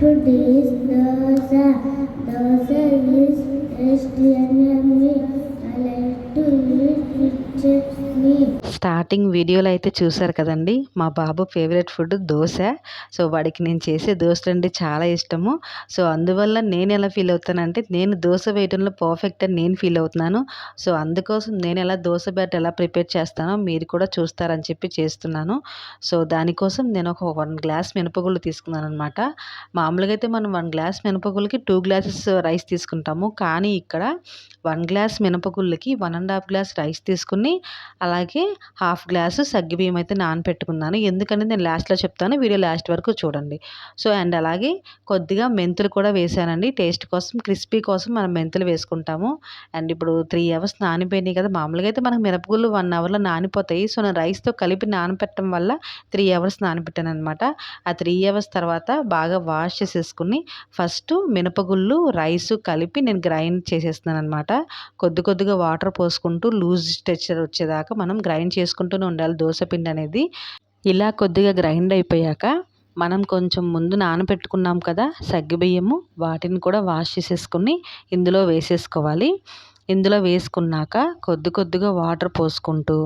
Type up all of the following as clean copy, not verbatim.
food is dosa. Dosa is tasty and yummy. I like to eat with chutney. Starting వీడియోలో అయితే చూసారు కదండి, మా బాబు ఫేవరెట్ ఫుడ్ దోశ. సో వాడికి నేను చేసే దోశలు అంటే చాలా ఇష్టము. సో అందువల్ల నేను ఎలా ఫీల్ అవుతానంటే, నేను దోశ వేయడంలో పర్ఫెక్ట్ అని నేను ఫీల్ అవుతున్నాను. సో అందుకోసం నేను ఎలా దోశ బ్యాటర్ ఎలా ప్రిపేర్ చేస్తానో మీరు కూడా చూస్తారని చెప్పి చేస్తున్నాను. సో దానికోసం నేను ఒక 1 గ్లాస్ మినపగుళ్ళు తీసుకున్నాను అనమాట. మామూలుగా అయితే మనం 1 గ్లాస్ మినపగుళ్ళకి 2 గ్లాసెస్ రైస్ తీసుకుంటాము. కానీ ఇక్కడ 1 గ్లాస్ మినపగుళ్ళకి 1½ గ్లాస్ రైస్ తీసుకుని, అలాగే హాఫ్ గ్లాసు సగ్గుబియ్యం అయితే నానపెట్టుకున్నాను. ఎందుకని నేను లాస్ట్‌లో చెప్తాను. వీడియో లాస్ట్ వరకు చూడండి. సో అండ్ అలాగే కొద్దిగా మెంతులు కూడా వేశానండి. టేస్ట్ కోసం, క్రిస్పీ కోసం మనం మెంతులు వేసుకుంటాము. అండ్ ఇప్పుడు 3 అవర్స్ నానిపోయినాయి కదా! మామూలుగా అయితే మనకు మినపగుళ్ళు 1 అవర్‌లో నానిపోతాయి. సో నేను రైస్‌తో కలిపి నానపెట్టడం వల్ల 3 అవర్స్ నానబెట్టాననమాట. ఆ 3 అవర్స్ తర్వాత బాగా వాష్ చేసేసుకుని, ఫస్ట్ మినపగుళ్ళు, రైసు కలిపి నేను గ్రైండ్ చేసేస్తున్నాననమాట. కొద్దిగా వాటర్ పోసుకుంటూ లూజ్ టెక్స్చర్ వచ్చేదాకా మనం గ్రైండ్ చేసుకుంటూనే ఉండాలి దోస పిండి అనేది. ఇలా కొద్దిగా గ్రైండ్ అయిపోయాక మనం కొంచెం ముందు నానబెట్టుకున్నాం కదా సగ్గుబియ్యము, వాటిని కూడా వాష్ చేసేసుకుని ఇందులో వేసేసుకోవాలి. ఇందులో వేసుకున్నాక కొద్దిగా వాటర్ పోసుకుంటూ,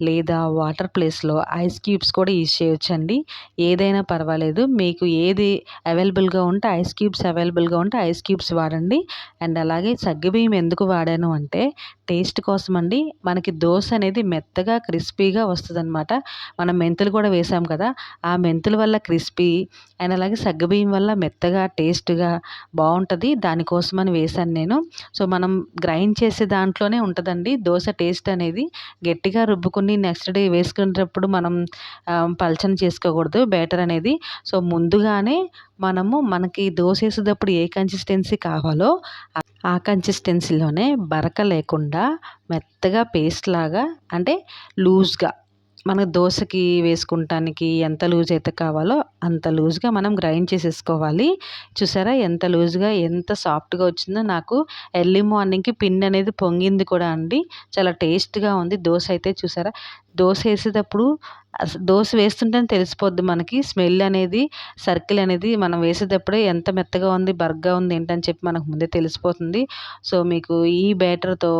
లేదా వాటర్ ప్లేస్లో ఐస్ క్యూబ్స్ కూడా యూజ్ చేయొచ్చండి. ఏదైనా పర్వాలేదు. మీకు ఏది అవైలబుల్గా ఉంటే ఐస్ క్యూబ్స్ అవైలబుల్గా ఉంటే ఐస్ క్యూబ్స్ వాడండి. అండ్ అలాగే సగ్గుబియ్యం ఎందుకు వాడాను అంటే టేస్ట్ కోసం అండి. మనకి దోశ అనేది మెత్తగా క్రిస్పీగా వస్తుందన్నమాట. మనం మెంతులు కూడా వేసాం కదా, ఆ మెంతుల వల్ల క్రిస్పీ అండ్ అలాగే సగ్గుబియ్యం వల్ల మెత్తగా టేస్ట్గా బాగుంటుంది. దానికోసమని వేశాను నేను. సో మనం గ్రైండ్ చేసే దాంట్లోనే ఉంటుందండి దోశ టేస్ట్ అనేది. గట్టిగా రుబ్బుకుని నెక్స్ట్ డే వేసుకునేటప్పుడు మనం పల్చన చేసుకోకూడదు బ్యాటర్ అనేది. సో ముందుగానే మనకి దోశ వేసేటప్పుడు ఏ కన్సిస్టెన్సీ కావాలో ఆ కన్సిస్టెన్సీలోనే బరక లేకుండా మెత్తగా పేస్ట్ లాగా, అంటే లూజ్గా, మన దోశకి వేసుకుంటానికి ఎంత లూజ్ అయితే కావాలో అంత లూజ్గా మనం గ్రైండ్ చేసేసుకోవాలి. చూసారా ఎంత లూజ్గా, ఎంత సాఫ్ట్గా వచ్చిందో. నాకు ఎర్లీ మార్నింగ్కి పిండి అనేది పొంగింది కూడా అండి. చాలా టేస్ట్గా ఉంది దోశ అయితే. చూసారా దోశ వేసేటప్పుడు దోశ వేస్తుంటేనే తెలిసిపోద్ది మనకి స్మెల్ అనేది, సర్కిల్ అనేది మనం వేసేటప్పుడే ఎంత మెత్తగా ఉంది, బరగ్గా ఉంది ఏంటని చెప్పి మనకు ముందే తెలిసిపోతుంది. సో మీకు ఈ బ్యాటర్తో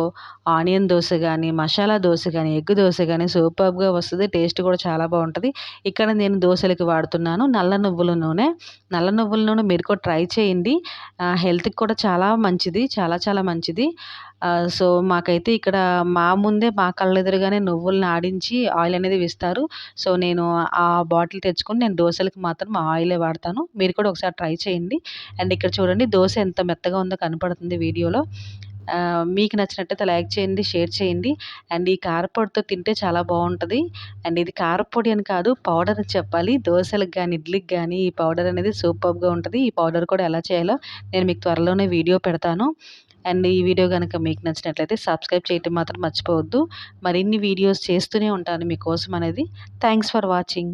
ఆనియన్ దోశ కానీ, మసాలా దోశ కానీ, ఎగ్ దోశ కానీ సూపర్బ్గా వస్తుంది. టేస్ట్ కూడా చాలా బాగుంటుంది. ఇక్కడ నేను దోశలకి వాడుతున్నాను నల్ల నువ్వుల నూనె. నల్ల నువ్వుల నూనె మీరు కూడా ట్రై చేయండి. హెల్త్కి కూడా చాలా మంచిది, చాలా మంచిది. సో మాకైతే ఇక్కడ మా ముందే మా కళ్ళెదురుగానే నువ్వులను ఆడించి ఆయిల్ అనేది వేస్తారు. సో నేను ఆ బాటిల్ తెచ్చుకొని నేను దోశలకి మాత్రం ఆయిలే వాడతాను. మీరు కూడా ఒకసారి ట్రై చేయండి. అండ్ ఇక్కడ చూడండి దోశ ఎంత మెత్తగా ఉందో కనపడుతుంది వీడియోలో. మీకు నచ్చినట్టయితే లైక్ చేయండి, షేర్ చేయండి. అండ్ ఈ కారపొడితో తింటే చాలా బాగుంటుంది. అండ్ ఇది కారపొడి అని కాదు, పౌడర్ అని చెప్పాలి. దోశలకు కానీ, ఇడ్లీకి కానీ ఈ పౌడర్ అనేది సూపర్గా ఉంటుంది. ఈ పౌడర్ కూడా ఎలా చేయాలో నేను మీకు త్వరలోనే వీడియో పెడతాను. అండ్ ఈ వీడియో కనుక మీకు నచ్చినట్లయితే సబ్స్క్రైబ్ చేయటం మాత్రం మర్చిపోవద్దు. మరిన్ని వీడియోస్ చేస్తూనే ఉంటాను మీకోసం అనేది. Thanks for watching.